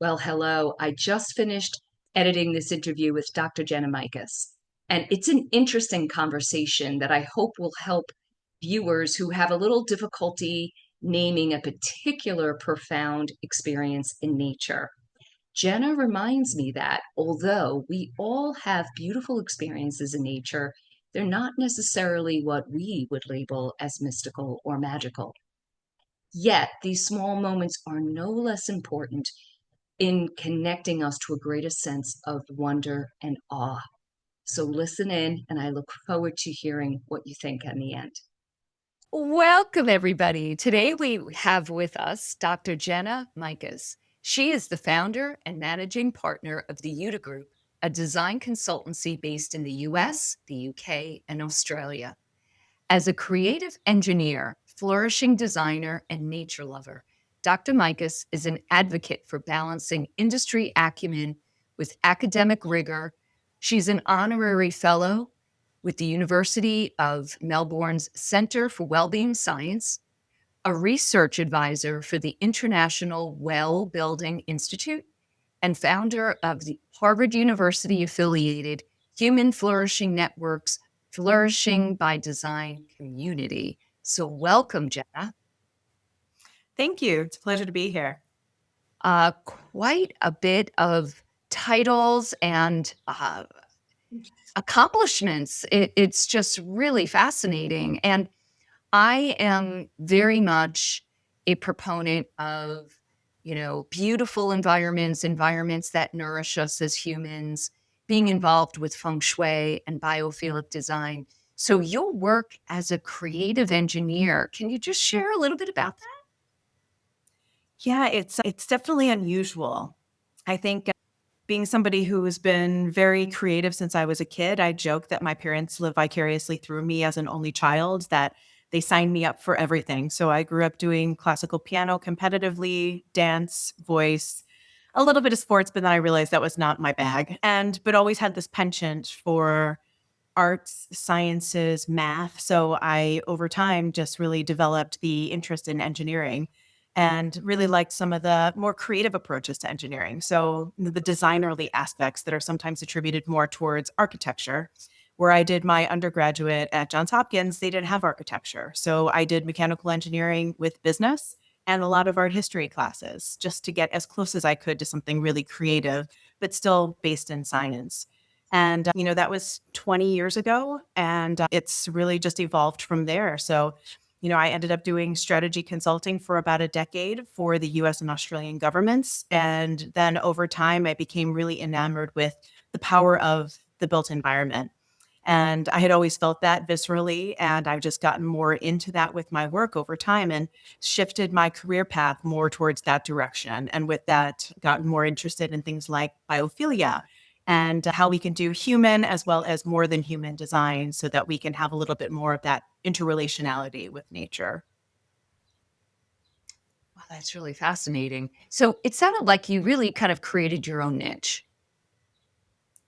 Well, hello. I just finished editing this interview with Dr. Jenna Mikus, and it's an interesting conversation that I hope will help viewers who have a little difficulty naming a particular profound experience in nature. Jenna reminds me that although we all have beautiful experiences in nature, they're not necessarily what we would label as mystical or magical. Yet, these small moments are no less important in connecting us to a greater sense of wonder and awe. So listen in, and I look forward to hearing what you think in the end. Welcome, everybody. Today we have with us Dr. Jenna Mikus. She is the founder and managing partner of the UDA Group, a design consultancy based in the US, the UK, and Australia. As a creative engineer, flourishing designer, and nature lover, Dr. Mikus is an advocate for balancing industry acumen with academic rigor. She's an honorary fellow with the University of Melbourne's Centre for Wellbeing Science, a research advisor for the International Well Building Institute, and founder of the Harvard University-affiliated Human Flourishing Network's Flourishing by Design community. So welcome, Jenna. Thank you. It's a pleasure to be here. Quite a bit of titles and accomplishments. It's just really fascinating. And I am very much a proponent of, beautiful environments that nourish us as humans, being involved with feng shui and biophilic design. So your work as a creative engineer, can you just share a little bit about that? Yeah, it's definitely unusual. I think being somebody who has been very creative since I was a kid, I joke that my parents live vicariously through me as an only child, that they signed me up for everything. So I grew up doing classical piano competitively, dance, voice, a little bit of sports, but then I realized that was not my bag. But always had this penchant for arts, sciences, math. So I, over time, just really developed the interest in engineering and really liked some of the more creative approaches to engineering. So the designerly aspects that are sometimes attributed more towards architecture. Where I did my undergraduate at Johns Hopkins, they didn't have architecture. So I did mechanical engineering with business and a lot of art history classes just to get as close as I could to something really creative, but still based in science. And, that was 20 years ago, and it's really just evolved from there. So, I ended up doing strategy consulting for about a decade for the US and Australian governments. And then over time, I became really enamored with the power of the built environment. And I had always felt that viscerally, and I've just gotten more into that with my work over time and shifted my career path more towards that direction. And with that, gotten more interested in things like biophilia and how we can do human as well as more than human design so that we can have a little bit more of that interrelationality with nature. Wow, that's really fascinating. So it sounded like you really kind of created your own niche.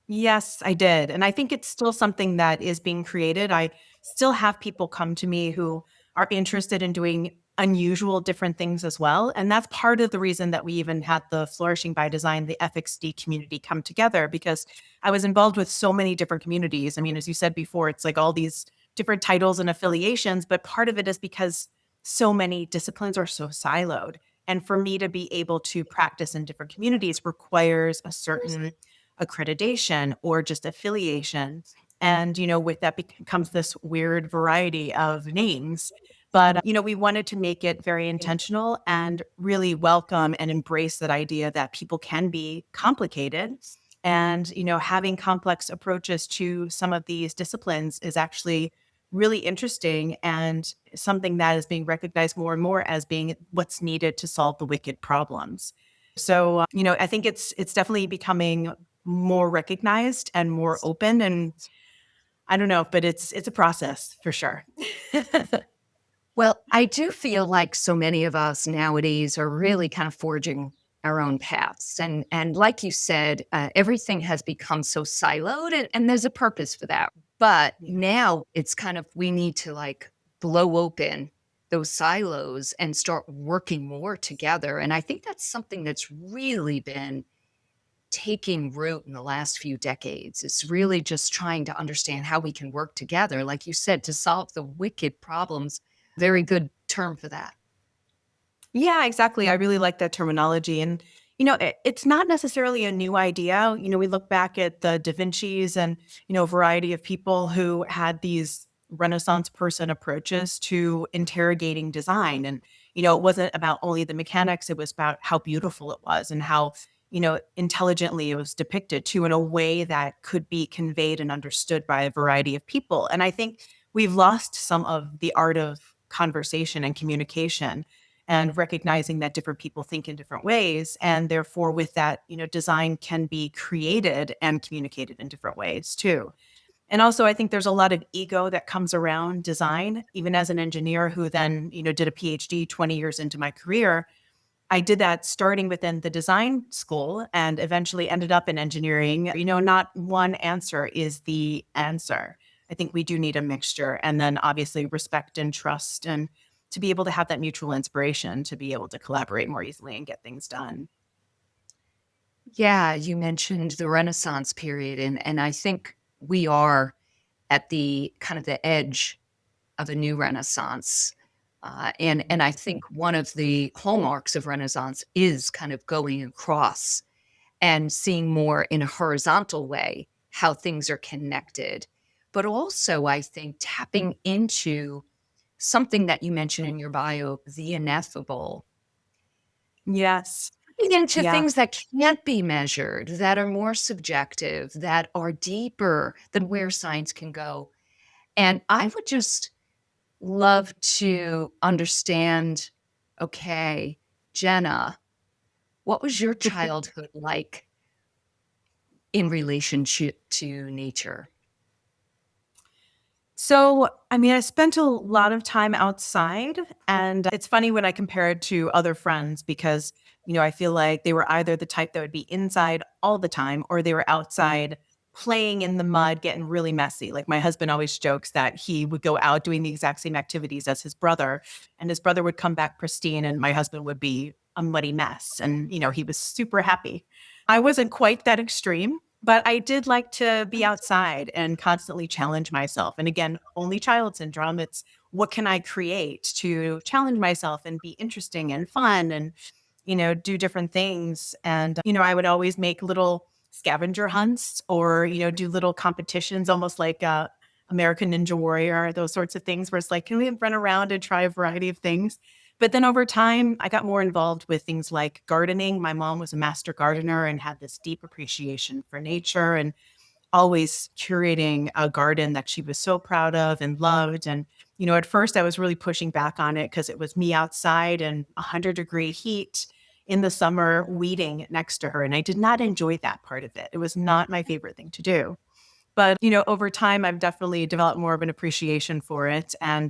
Yes, I did. And I think it's still something that is being created. I still have people come to me who are interested in doing unusual different things as well. And that's part of the reason that we even had the Flourishing by Design, the FXD community come together, because I was involved with so many different communities. I mean, as you said before, it's like all these different titles and affiliations, but part of it is because so many disciplines are so siloed. And for me to be able to practice in different communities requires a certain accreditation or just affiliation. And, with that becomes this weird variety of names. But, we wanted to make it very intentional and really welcome and embrace that idea that people can be complicated. And, having complex approaches to some of these disciplines is actually really interesting and something that is being recognized more and more as being what's needed to solve the wicked problems. So, I think it's definitely becoming more recognized and more open. And I don't know, but it's a process for sure. Well, I do feel like so many of us nowadays are really kind of forging our own paths. And like you said, everything has become so siloed and there's a purpose for that. But now it's kind of, we need to like blow open those silos and start working more together. And I think that's something that's really been taking root in the last few decades. It's really just trying to understand how we can work together, like you said, to solve the wicked problems. Very good term for that. Yeah, exactly. I really like that terminology. And, it's not necessarily a new idea. We look back at the Da Vinci's and, a variety of people who had these Renaissance person approaches to interrogating design. And, it wasn't about only the mechanics, it was about how beautiful it was and how, intelligently it was depicted too in a way that could be conveyed and understood by a variety of people. And I think we've lost some of the art of conversation and communication and recognizing that different people think in different ways. And therefore, with that, design can be created and communicated in different ways too. And also, I think there's a lot of ego that comes around design. Even as an engineer who then, did a PhD 20 years into my career, I did that starting within the design school and eventually ended up in engineering. Not one answer is the answer. I think we do need a mixture. And then obviously respect and trust, and to be able to have that mutual inspiration to be able to collaborate more easily and get things done. Yeah, you mentioned the Renaissance period, and I think we are at the kind of the edge of a new Renaissance. And I think one of the hallmarks of Renaissance is kind of going across and seeing more in a horizontal way how things are connected. But also, I think tapping into something that you mentioned in your bio, the ineffable, Yes. into Yeah. things that can't be measured, that are more subjective, that are deeper than where science can go. And I would just love to understand, okay, Jenna, what was your childhood like in relationship to nature? So, I spent a lot of time outside, and it's funny when I compare it to other friends because, I feel like they were either the type that would be inside all the time or they were outside playing in the mud, getting really messy. Like my husband always jokes that he would go out doing the exact same activities as his brother, and his brother would come back pristine, and my husband would be a muddy mess. And, he was super happy. I wasn't quite that extreme. But I did like to be outside and constantly challenge myself. And again, only child syndrome. It's what can I create to challenge myself and be interesting and fun and, do different things. And, I would always make little scavenger hunts or, do little competitions, almost like American Ninja Warrior, those sorts of things where it's like, can we run around and try a variety of things? But then over time, I got more involved with things like gardening. My mom was a master gardener and had this deep appreciation for nature and always curating a garden that she was so proud of and loved. And, at first I was really pushing back on it because it was me outside in 100-degree heat in the summer weeding next to her. And I did not enjoy that part of it. It was not my favorite thing to do. But, over time, I've definitely developed more of an appreciation for it. And,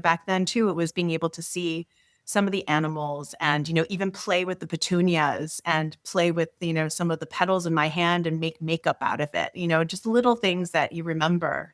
back then too, it was being able to see some of the animals and, even play with the petunias and play with, some of the petals in my hand and make makeup out of it, just little things that you remember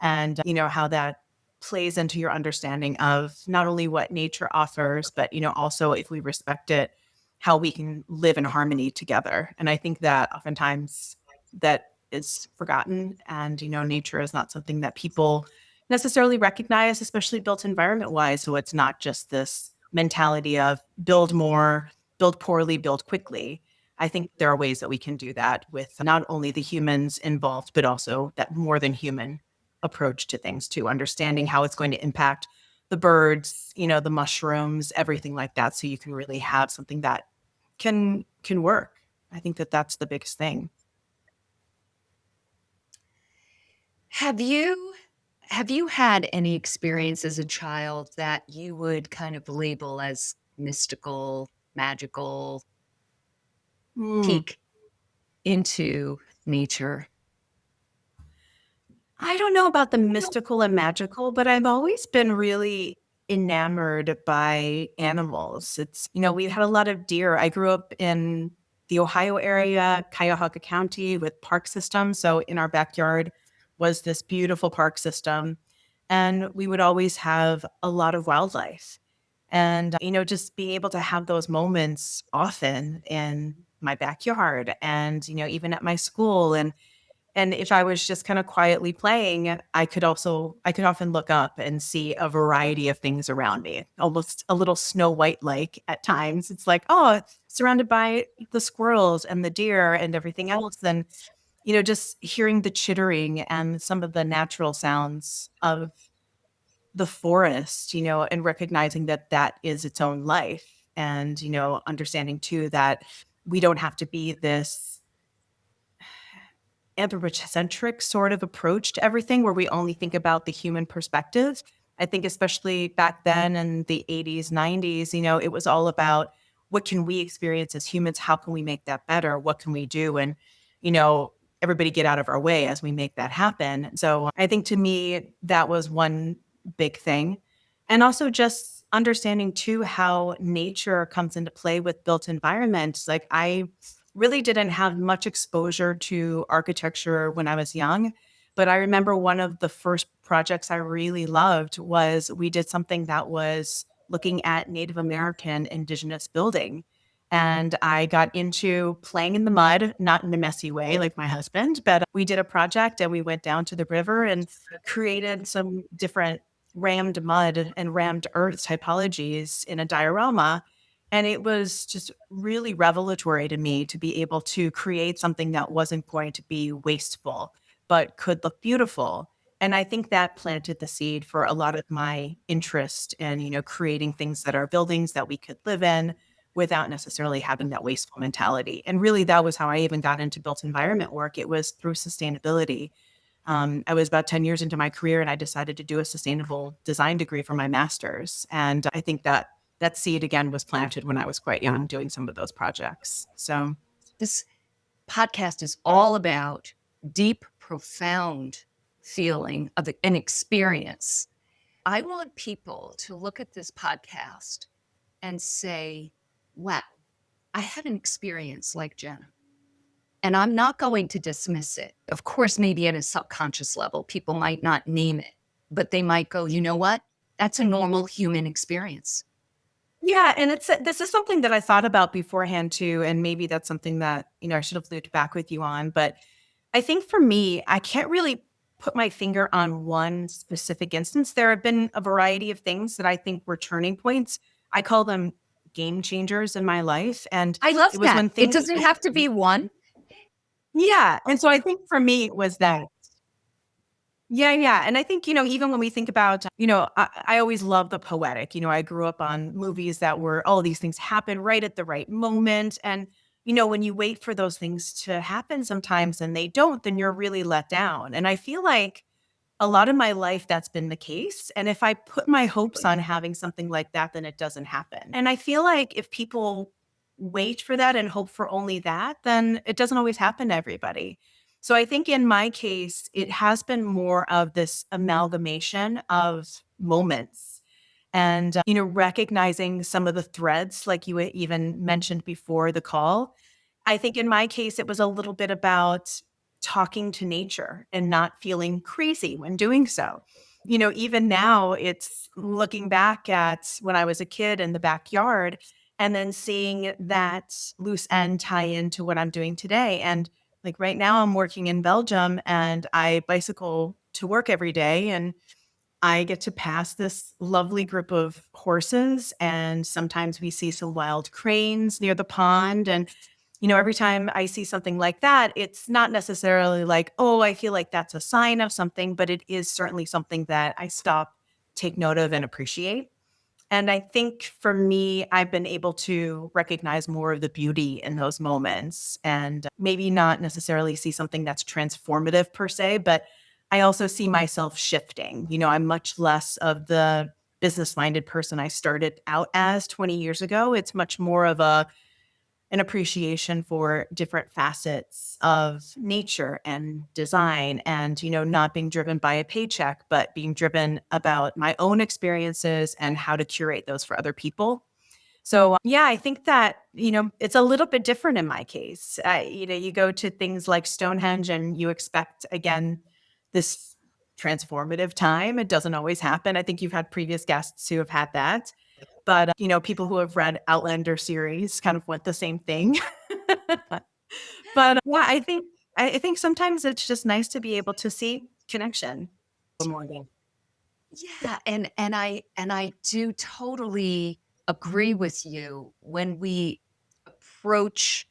and, how that plays into your understanding of not only what nature offers, but, also if we respect it, how we can live in harmony together. And I think that oftentimes that is forgotten and, nature is not something that people necessarily recognize, especially built environment wise. So it's not just this mentality of build more, build poorly, build quickly. I think there are ways that we can do that with not only the humans involved, but also that more than human approach to things too, understanding how it's going to impact the birds, the mushrooms, everything like that. So you can really have something that can work. I think that that's the biggest thing. Have you had any experience as a child that you would kind of label as mystical, magical, Hmm. peek into nature? I don't know about the mystical and magical, but I've always been really enamored by animals. It's, we had a lot of deer. I grew up in the Ohio area, Cuyahoga County with park system. So in our backyard was this beautiful park system. and we would always have a lot of wildlife. And, just being able to have those moments often in my backyard and, even at my school. And if I was just kind of quietly playing, I could often look up and see a variety of things around me, almost a little Snow White like at times. It's like, oh, surrounded by the squirrels and the deer and everything else. And, just hearing the chittering and some of the natural sounds of the forest, and recognizing that that is its own life. And, understanding too that we don't have to be this anthropocentric sort of approach to everything where we only think about the human perspective. I think especially back then in the 80s, 90s, it was all about what can we experience as humans? How can we make that better? What can we do? And, you know, everybody get out of our way as we make that happen. So I think to me, that was one big thing. And also just understanding too how nature comes into play with built environments. Like I really didn't have much exposure to architecture when I was young. But I remember one of the first projects I really loved was we did something that was looking at Native American indigenous building. And I got into playing in the mud, not in a messy way like my husband, but we did a project and we went down to the river and created some different rammed mud and rammed earth typologies in a diorama. And it was just really revelatory to me to be able to create something that wasn't going to be wasteful, but could look beautiful. And I think that planted the seed for a lot of my interest in, creating things that are buildings that we could live in without necessarily having that wasteful mentality. And really, that was how I even got into built environment work. It was through sustainability. I was about 10 years into my career and I decided to do a sustainable design degree for my master's. And I think that seed again was planted when I was quite young doing some of those projects. So this podcast is all about deep, profound feeling of an experience. I want people to look at this podcast and say, wow, I had an experience like Jenna. And I'm not going to dismiss it. Of course, maybe at a subconscious level, people might not name it, but they might go, you know what? That's a normal human experience. yeah, and this is something that I thought about beforehand too, and maybe that's something that I should have looped back with you on. But I think for me, I can't really put my finger on one specific instance. There have been a variety of things that I think were turning points. I call them game changers in my life, and I love it was that. when It things. doesn't have to be one. Yeah, and so I think for me it was that. Yeah, yeah. And I think, even when we think about, I always love the poetic. I grew up on movies that were all these things happen right at the right moment. And, when you wait for those things to happen sometimes and they don't, then you're really let down. And I feel like a lot of my life that's been the case. And if I put my hopes on having something like that, then it doesn't happen. And I feel like if people wait for that and hope for only that, then it doesn't always happen to everybody. So I think in my case, it has been more of this amalgamation of moments and, recognizing some of the threads, like you even mentioned before the call. I think in my case, it was a little bit about talking to nature and not feeling crazy when doing so. Even now, it's looking back at when I was a kid in the backyard and then seeing that loose end tie into what I'm doing today. And like right now, I'm working in Belgium and I bicycle to work every day. And I get to pass this lovely group of horses, and sometimes we see some wild cranes near the pond. And, every time I see something like that, it's not necessarily like, oh, I feel like that's a sign of something, but it is certainly something that I stop, take note of, and appreciate. And I think for me, I've been able to recognize more of the beauty in those moments and maybe not necessarily see something that's transformative per se, but I also see myself shifting. I'm much less of the business minded person I started out as 20 years ago. It's much more of an appreciation for different facets of nature and design and, not being driven by a paycheck, but being driven about my own experiences and how to curate those for other people. So, yeah, I think that, it's a little bit different in my case. You go to things like Stonehenge and you expect, again, this transformative time. It doesn't always happen. I think you've had previous guests who have had that. But, people who have read Outlander series kind of want the same thing. But yeah, I think sometimes it's just nice to be able to see connection. Yeah, and I do totally agree with you when we approach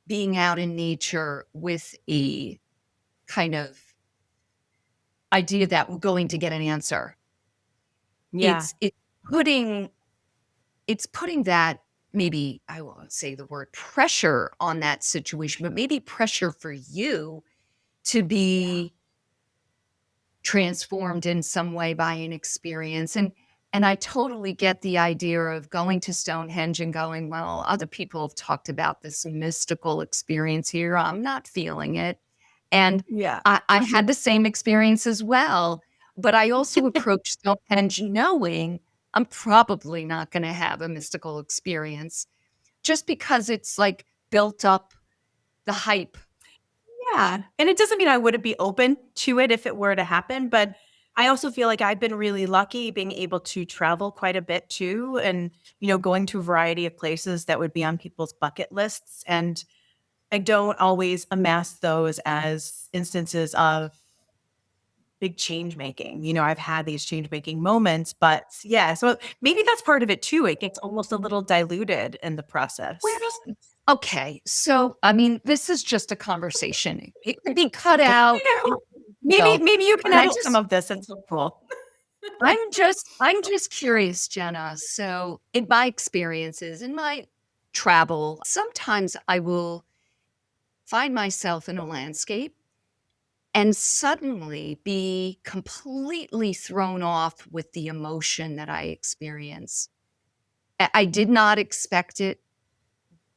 being out in nature with a kind of idea that we're going to get an answer. Yeah. It's putting it's putting that, maybe I won't say the word pressure on that situation, but maybe pressure for you to be transformed in some way by an experience. And I totally get the idea of going to Stonehenge and going, well, other people have talked about this mystical experience here. I'm not feeling it. And Yeah. I had the same experience as well. But I also approached Stonehenge knowing I'm probably not going to have a mystical experience just because it's like built up the hype. Yeah. And it doesn't mean I wouldn't be open to it if it were to happen, but I also feel like I've been really lucky being able to travel quite a bit too, and, going to a variety of places that would be on people's bucket lists. And I don't always amass those as instances of big change making. I've had these change making moments, but yeah, so maybe that's part of it too. It gets almost a little diluted in the process. Okay, so I mean, this is just a conversation. It can be cut out. Maybe you can And I edit some just, of this. It's helpful. I'm just curious, Jenna. So, in my experiences, in my travel, sometimes I will find myself in a landscape and suddenly be completely thrown off with the emotion that I experience. I did not expect it.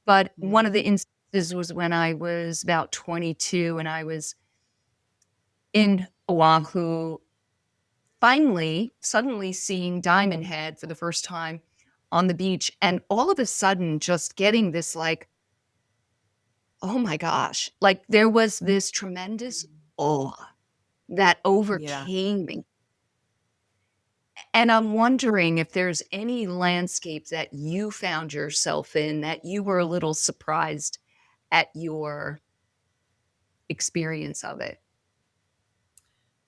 But one of the instances was when I was about 22 and I was in Oahu, finally, suddenly seeing Diamond Head for the first time on the beach. And all of a sudden, just getting this like, oh my gosh, like there was this tremendous awe that Yeah. overcame me. And I'm wondering if there's any landscape that you found yourself in that you were a little surprised at your experience of it.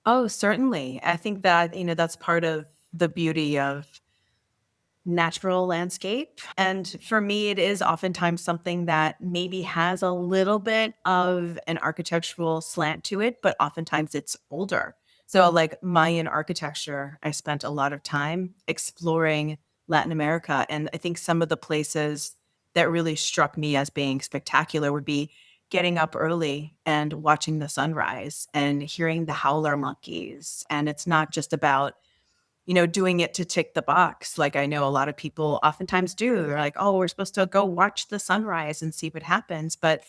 Oh, certainly. I think that, that's part of the beauty of natural landscape. And for me, it is oftentimes something that maybe has a little bit of an architectural slant to it, but oftentimes it's older. So, like Mayan architecture, I spent a lot of time exploring Latin America. And I think some of the places that really struck me as being spectacular would be getting up early and watching the sunrise and hearing the howler monkeys. And it's not just about doing it to tick the box. Like I know a lot of people oftentimes do. They're like, oh, we're supposed to go watch the sunrise and see what happens. But,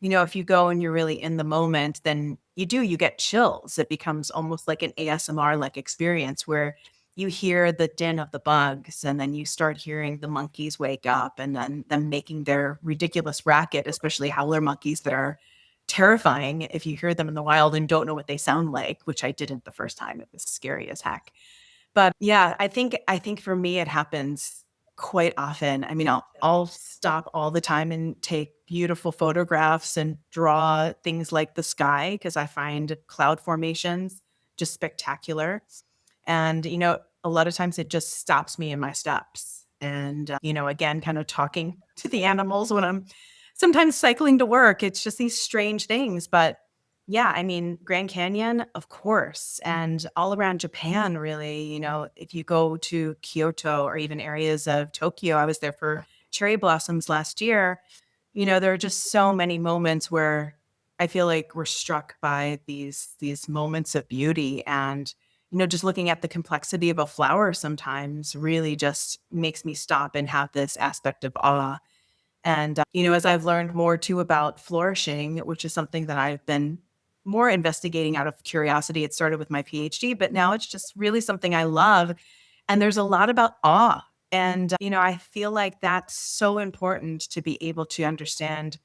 if you go and you're really in the moment, then you get chills. It becomes almost like an ASMR like experience where you hear the din of the bugs and then you start hearing the monkeys wake up and then them making their ridiculous racket, especially howler monkeys that are terrifying if you hear them in the wild and don't know what they sound like, which I didn't the first time. It was scary as heck. But yeah, I think for me it happens quite often. I mean, I'll stop all the time and take beautiful photographs and draw things like the sky because I find cloud formations just spectacular. And a lot of times it just stops me in my steps. And again, kind of talking to the animals when I'm sometimes cycling to work. It's just these strange things, but yeah, I mean, Grand Canyon, of course, and all around Japan, really. If you go to Kyoto or even areas of Tokyo, I was there for cherry blossoms last year. There are just so many moments where I feel like we're struck by these moments of beauty, and just looking at the complexity of a flower sometimes really just makes me stop and have this aspect of awe. And, as I've learned more too about flourishing, which is something that I've been more investigating out of curiosity, it started with my PhD, but now it's just really something I love. And there's a lot about awe. And, I feel like that's so important to be able to understand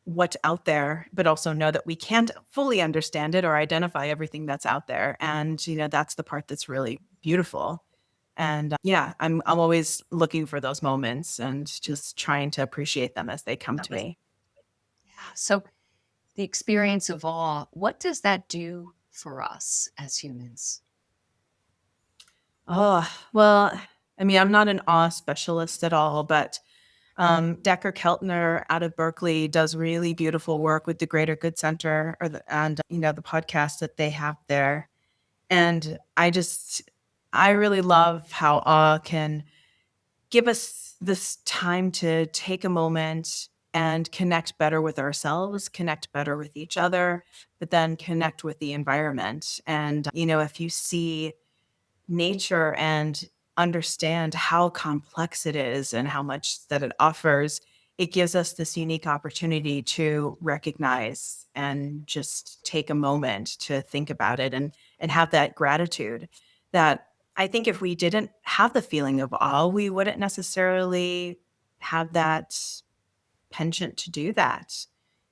what's out there, but also know that we can't fully understand it or identify everything that's out there. And, that's the part that's really beautiful. And I'm always looking for those moments and just trying to appreciate them as they come to me. So the experience of awe, what does that do for us as humans? Oh, well, I mean, I'm not an awe specialist at all, but Decker Keltner out of Berkeley does really beautiful work with the Greater Good Center and the podcast that they have there. And I really love how awe can give us this time to take a moment and connect better with ourselves, connect better with each other, but then connect with the environment. And, if you see nature and understand how complex it is and how much that it offers, it gives us this unique opportunity to recognize and just take a moment to think about it and have that gratitude that I think if we didn't have the feeling of awe, we wouldn't necessarily have that penchant to do that.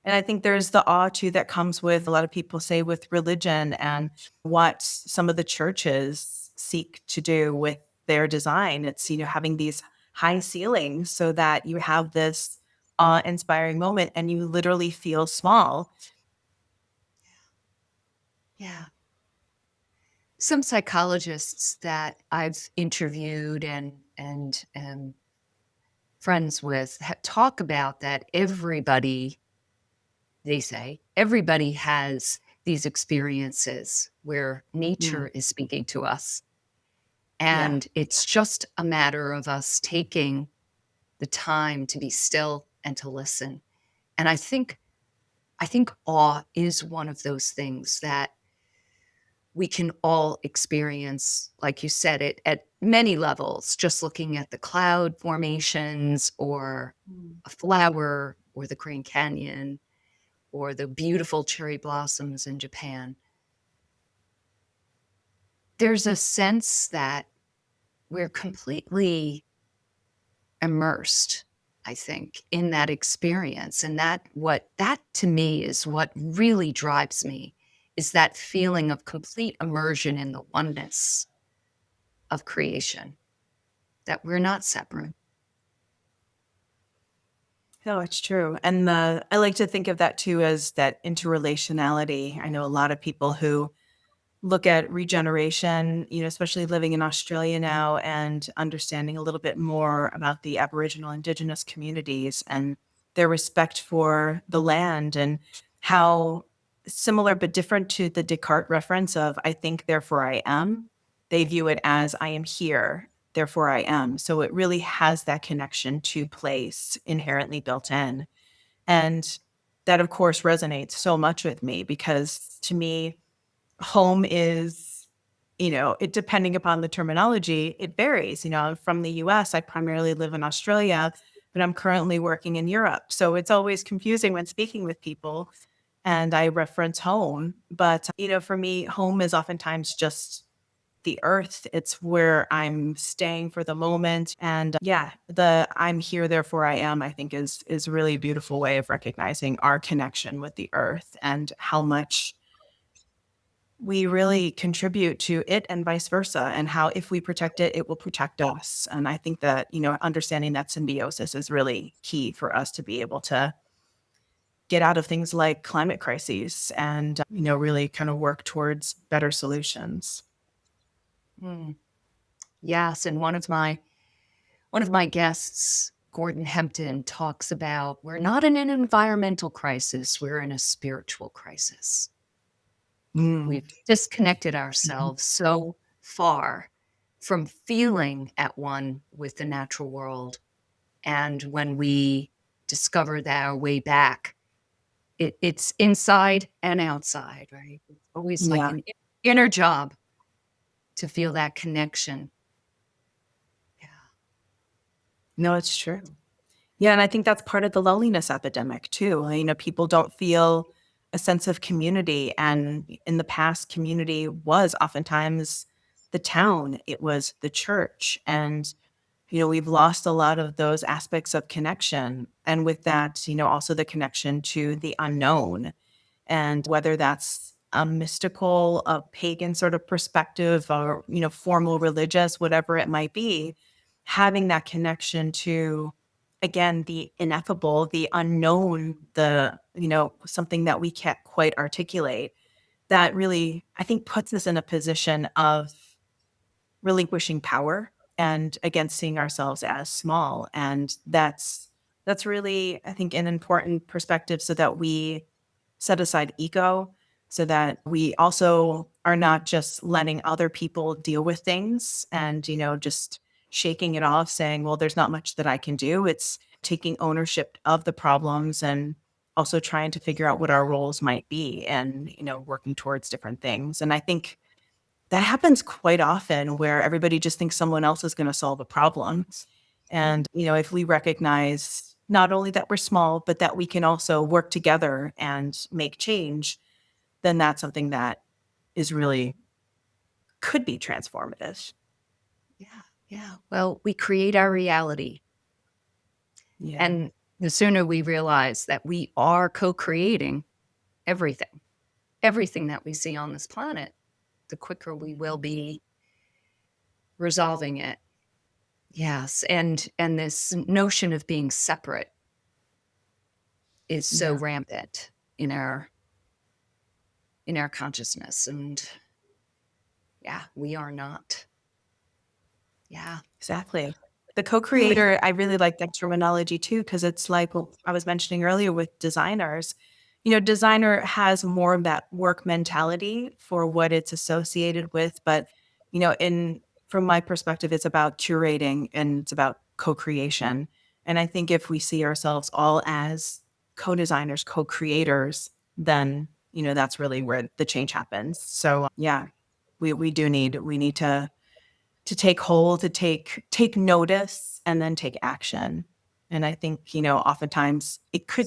And I think there's the awe too that comes with a lot of people say with religion and what some of the churches seek to do with their design. It's, having these high ceilings so that you have this awe-inspiring moment and you literally feel small. Yeah. Some psychologists that I've interviewed and friends with talk about that they say, everybody has these experiences where nature is speaking to us. And it's just a matter of us taking the time to be still and to listen. And I think awe is one of those things that we can all experience, like you said, it at many levels, just looking at the cloud formations or a flower or the Grand Canyon or the beautiful cherry blossoms in Japan. There's a sense that we're completely immersed, I think, in that experience. And that to me is what really drives me, is that feeling of complete immersion in the oneness of creation, that we're not separate. No, it's true. And I like to think of that too as that interrelationality. I know a lot of people who look at regeneration, especially living in Australia now and understanding a little bit more about the Aboriginal Indigenous communities and their respect for the land and how similar but different to the Descartes reference of I think, therefore I am. They view it as I am here, therefore I am. So it really has that connection to place inherently built in. And that, of course, resonates so much with me because to me, home is, it depending upon the terminology, it varies. I'm from the US. I primarily live in Australia, but I'm currently working in Europe. So it's always confusing when speaking with people and I reference home. But, for me, home is oftentimes just the earth. It's where I'm staying for the moment. And the I'm here, therefore I am, I think is really a beautiful way of recognizing our connection with the earth and how much we really contribute to it and vice versa, and how if we protect it, it will protect us. And I think that, understanding that symbiosis is really key for us to be able to get out of things like climate crises and, really kind of work towards better solutions. Yes. And one of my guests, Gordon Hempton, talks about we're not in an environmental crisis, we're in a spiritual crisis. We've disconnected ourselves so far from feeling at one with the natural world. And when we discover that our way back, it's inside and outside, right? It's always like an inner job to feel that connection. Yeah. No, it's true. Yeah, and I think that's part of the loneliness epidemic too. People don't feel a sense of community. And in the past, community was oftentimes the town, it was the church. And we've lost a lot of those aspects of connection. And with that, also the connection to the unknown. And whether that's a mystical, a pagan sort of perspective or, formal religious, whatever it might be, having that connection to, again, the ineffable, the unknown, something that we can't quite articulate, that really, I think, puts us in a position of relinquishing power and again seeing ourselves as small. And that's really, I think, an important perspective, so that we set aside ego, so that we also are not just letting other people deal with things and just shaking it off, saying, well, there's not much that I can do. It's taking ownership of the problems and also trying to figure out what our roles might be, and working towards different things. And I think that happens quite often, where everybody just thinks someone else is going to solve a problem. And, if we recognize not only that we're small, but that we can also work together and make change, then that's something that is really could be transformative. Yeah. Well, we create our reality. Yeah. And the sooner we realize that we are co-creating everything that we see on this planet, the quicker we will be resolving it. Yes. And this notion of being separate is so rampant in our consciousness. And we are not. Yeah. Exactly. The co-creator, I really like that terminology too, because it's like what I was mentioning earlier with designers. Designer has more of that work mentality for what it's associated with. But, from my perspective, it's about curating and it's about co-creation. And I think if we see ourselves all as co-designers, co-creators, then, that's really where the change happens. So we need to take hold, to take notice, and then take action. And I think, oftentimes it could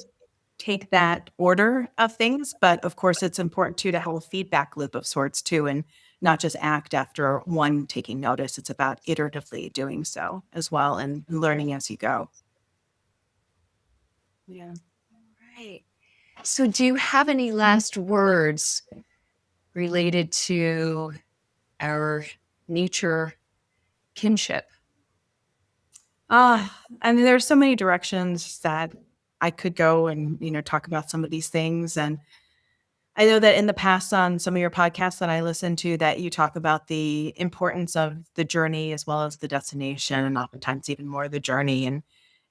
take that order of things, but of course it's important too to have a feedback loop of sorts too, and not just act after one taking notice. It's about iteratively doing so as well, and learning as you go. Yeah. Right. So do you have any last words related to our nature kinship? I mean, there's so many directions that I could go and, talk about some of these things. And I know that in the past on some of your podcasts that I listen to, that you talk about the importance of the journey as well as the destination, and oftentimes even more the journey.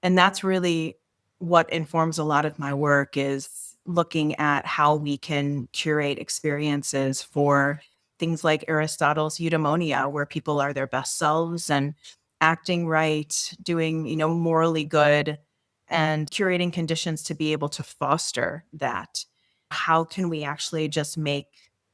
And that's really what informs a lot of my work, is looking at how we can curate experiences for things like Aristotle's eudaimonia, where people are their best selves and acting right, doing, morally good, and curating conditions to be able to foster that. How can we actually just make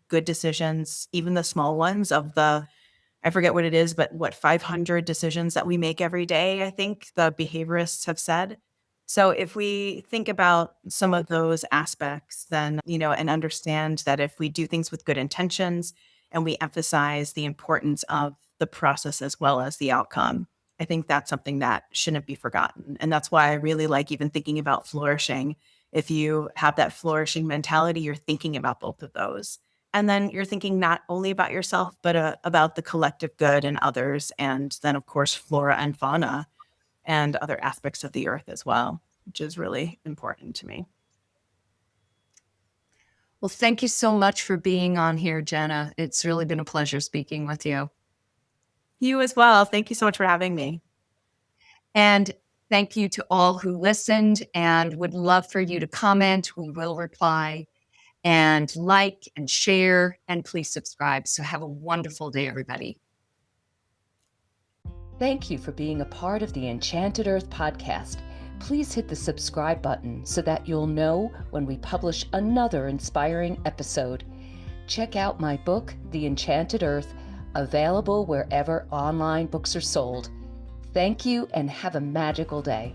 good decisions, even the small ones of I forget what it is, but 500 decisions that we make every day, I think the behaviorists have said. So if we think about some of those aspects, then, and understand that if we do things with good intentions and we emphasize the importance of the process as well as the outcome, I think that's something that shouldn't be forgotten. And that's why I really like even thinking about flourishing. If you have that flourishing mentality, you're thinking about both of those. And then you're thinking not only about yourself, but about the collective good and others. And then, of course, flora and fauna and other aspects of the earth as well, which is really important to me. Well, thank you so much for being on here, Jenna. It's really been a pleasure speaking with you. You as well. Thank you so much for having me. And thank you to all who listened, and would love for you to comment. We will reply, and like and share, and please subscribe. So have a wonderful day, everybody. Thank you for being a part of the Enchanted Earth Podcast. Please hit the subscribe button so that you'll know when we publish another inspiring episode. Check out my book, The Enchanted Earth, available wherever online books are sold. Thank you and have a magical day.